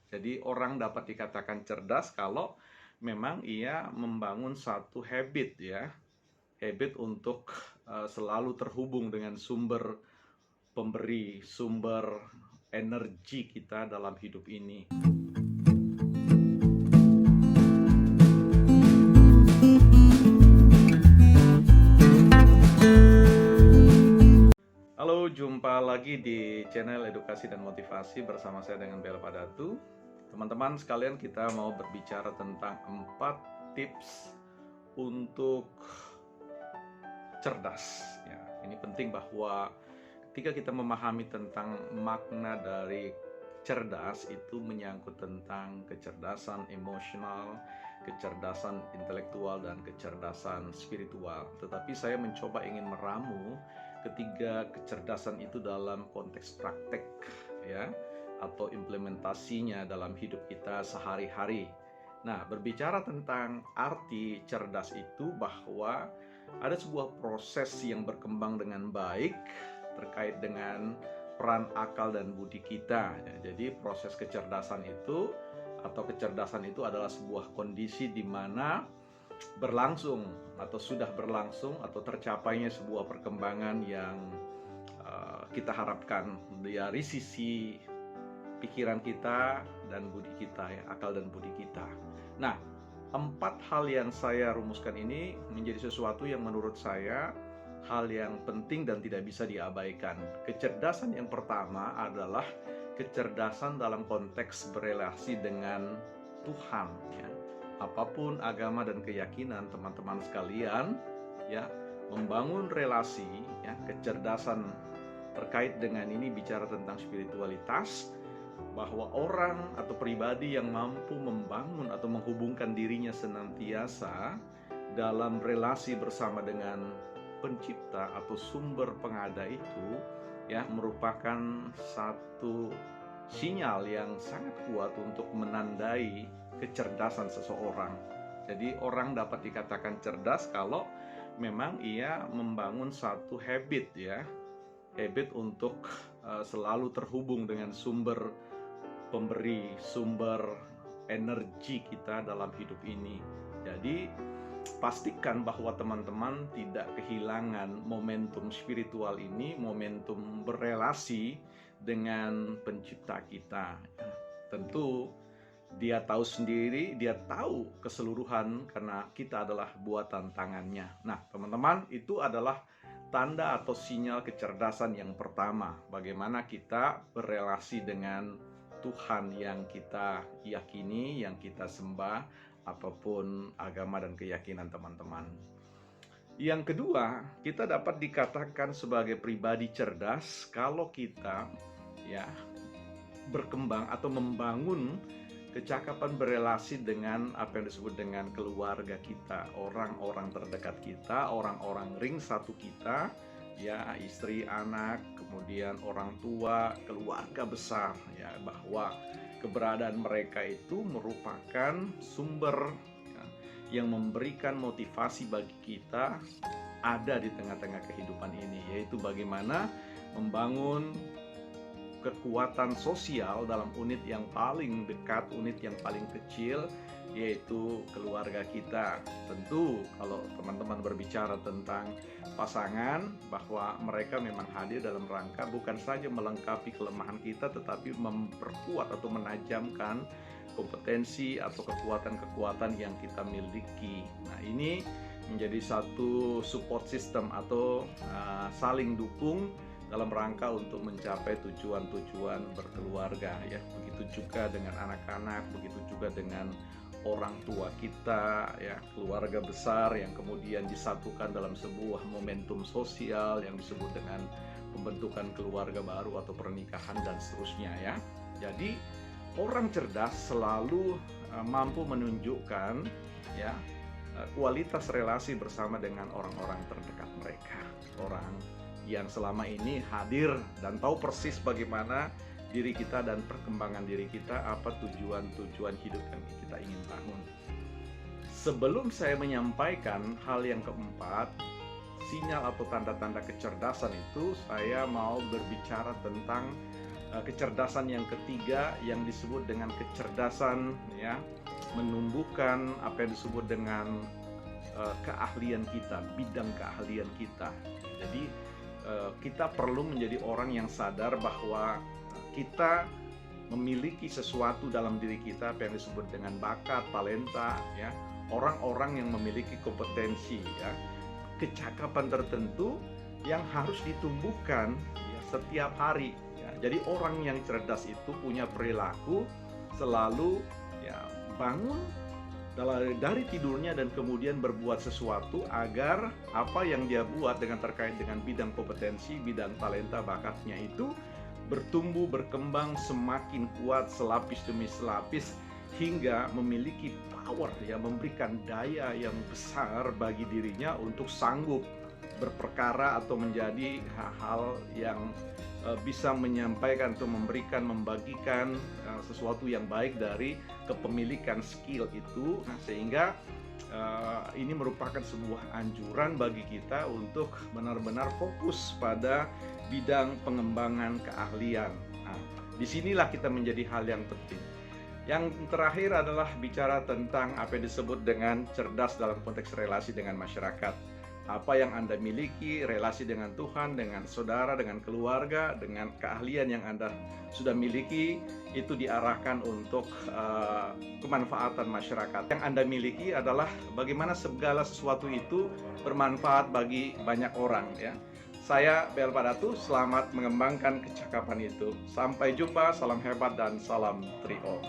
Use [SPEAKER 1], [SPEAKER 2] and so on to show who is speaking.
[SPEAKER 1] Jadi orang dapat dikatakan cerdas kalau memang ia membangun satu habit ya, habit untuk selalu terhubung dengan sumber pemberi, sumber energi kita dalam hidup ini. Halo, jumpa lagi di channel Edukasi dan Motivasi bersama saya dengan Bella Padatu. Teman-teman sekalian, kita mau berbicara tentang 4 tips untuk cerdas. Ya, ini penting bahwa ketika kita memahami tentang makna dari cerdas, itu menyangkut tentang kecerdasan emosional, kecerdasan intelektual, dan kecerdasan spiritual. Tetapi saya mencoba ingin meramu ketiga kecerdasan itu dalam konteks praktek ya, atau implementasinya dalam hidup kita sehari-hari. Nah, berbicara tentang arti cerdas itu bahwa ada sebuah proses yang berkembang dengan baik terkait dengan peran akal dan budi kita. Jadi proses kecerdasan itu atau kecerdasan itu adalah sebuah kondisi di mana berlangsung atau sudah berlangsung atau tercapainya sebuah perkembangan yang kita harapkan dari sisi pikiran kita dan budi kita ya, akal dan budi kita. Nah, 4 hal yang saya rumuskan ini menjadi sesuatu yang menurut saya hal yang penting dan tidak bisa diabaikan. Kecerdasan yang pertama adalah kecerdasan dalam konteks berelasi dengan Tuhan ya. Apapun agama dan keyakinan teman-teman sekalian ya, membangun relasi ya, kecerdasan terkait dengan ini bicara tentang spiritualitas, bahwa orang atau pribadi yang mampu membangun atau menghubungkan dirinya senantiasa dalam relasi bersama dengan pencipta atau sumber pengada itu ya, merupakan satu sinyal yang sangat kuat untuk menandai kecerdasan seseorang. Jadi orang dapat dikatakan cerdas kalau memang ia membangun satu habit ya, habit untuk selalu terhubung dengan sumber pemberi, sumber energi kita dalam hidup ini. Jadi pastikan bahwa teman-teman tidak kehilangan momentum spiritual ini, momentum berelasi dengan pencipta kita. Tentu dia tahu sendiri, dia tahu keseluruhan karena kita adalah buatan tangannya. Nah, teman-teman, itu adalah tanda atau sinyal kecerdasan yang pertama. Bagaimana kita berelasi dengan Tuhan yang kita yakini, yang kita sembah, apapun agama dan keyakinan teman-teman. Yang kedua, kita dapat dikatakan sebagai pribadi cerdas kalau kita ya berkembang atau membangun kecakapan berelasi dengan apa yang disebut dengan keluarga kita, orang-orang terdekat kita, orang-orang ring satu kita, ya, istri, anak, kemudian orang tua, keluarga besar, ya, bahwa keberadaan mereka itu merupakan sumber ya, yang memberikan motivasi bagi kita ada di tengah-tengah kehidupan ini, yaitu bagaimana membangun kekuatan sosial dalam unit yang paling dekat, unit yang paling kecil, yaitu keluarga kita. Tentu kalau teman-teman berbicara tentang pasangan, bahwa mereka memang hadir dalam rangka bukan saja melengkapi kelemahan kita, tetapi memperkuat atau menajamkan kompetensi atau kekuatan-kekuatan yang kita miliki. Nah, ini menjadi satu support system atau saling dukung dalam rangka untuk mencapai tujuan-tujuan berkeluarga ya. Begitu juga dengan anak-anak, begitu juga dengan orang tua kita ya, keluarga besar yang kemudian disatukan dalam sebuah momentum sosial yang disebut dengan pembentukan keluarga baru atau pernikahan dan seterusnya ya. Jadi orang cerdas selalu mampu menunjukkan ya kualitas relasi bersama dengan orang-orang terdekat mereka, orang yang selama ini hadir dan tahu persis bagaimana diri kita dan perkembangan diri kita, apa tujuan-tujuan hidup yang kita ingin bangun. Sebelum saya menyampaikan hal yang keempat, sinyal atau tanda-tanda kecerdasan itu, saya mau berbicara tentang kecerdasan yang ketiga yang disebut dengan kecerdasan, ya, menumbuhkan apa yang disebut dengan keahlian kita, bidang keahlian kita. Jadi kita perlu menjadi orang yang sadar bahwa kita memiliki sesuatu dalam diri kita, apa yang disebut dengan bakat, talenta, ya. Orang-orang yang memiliki kompetensi, ya, kecakapan tertentu yang harus ditumbuhkan, ya, setiap hari, ya. Jadi orang yang cerdas itu punya perilaku selalu, ya, bangun dari tidurnya dan kemudian berbuat sesuatu agar apa yang dia buat terkait dengan bidang kompetensi, bidang talenta, bakatnya itu bertumbuh, berkembang semakin kuat selapis demi selapis hingga memiliki power, ya, memberikan daya yang besar bagi dirinya untuk sanggup berperkara atau menjadi hal-hal yang bisa menyampaikan atau memberikan, membagikan sesuatu yang baik dari kepemilikan skill itu. Nah, sehingga ini merupakan sebuah anjuran bagi kita untuk benar-benar fokus pada bidang pengembangan keahlian. Nah, disinilah kita menjadi hal yang penting. Yang terakhir adalah bicara tentang apa yang disebut dengan cerdas dalam konteks relasi dengan masyarakat. Apa yang Anda miliki, relasi dengan Tuhan, dengan saudara, dengan keluarga, dengan keahlian yang Anda sudah miliki, itu diarahkan untuk kemanfaatan masyarakat. Yang Anda miliki adalah bagaimana segala sesuatu itu bermanfaat bagi banyak orang, ya. Saya Bel Padatu, selamat mengembangkan kecakapan itu. Sampai jumpa, salam hebat dan salam Trio.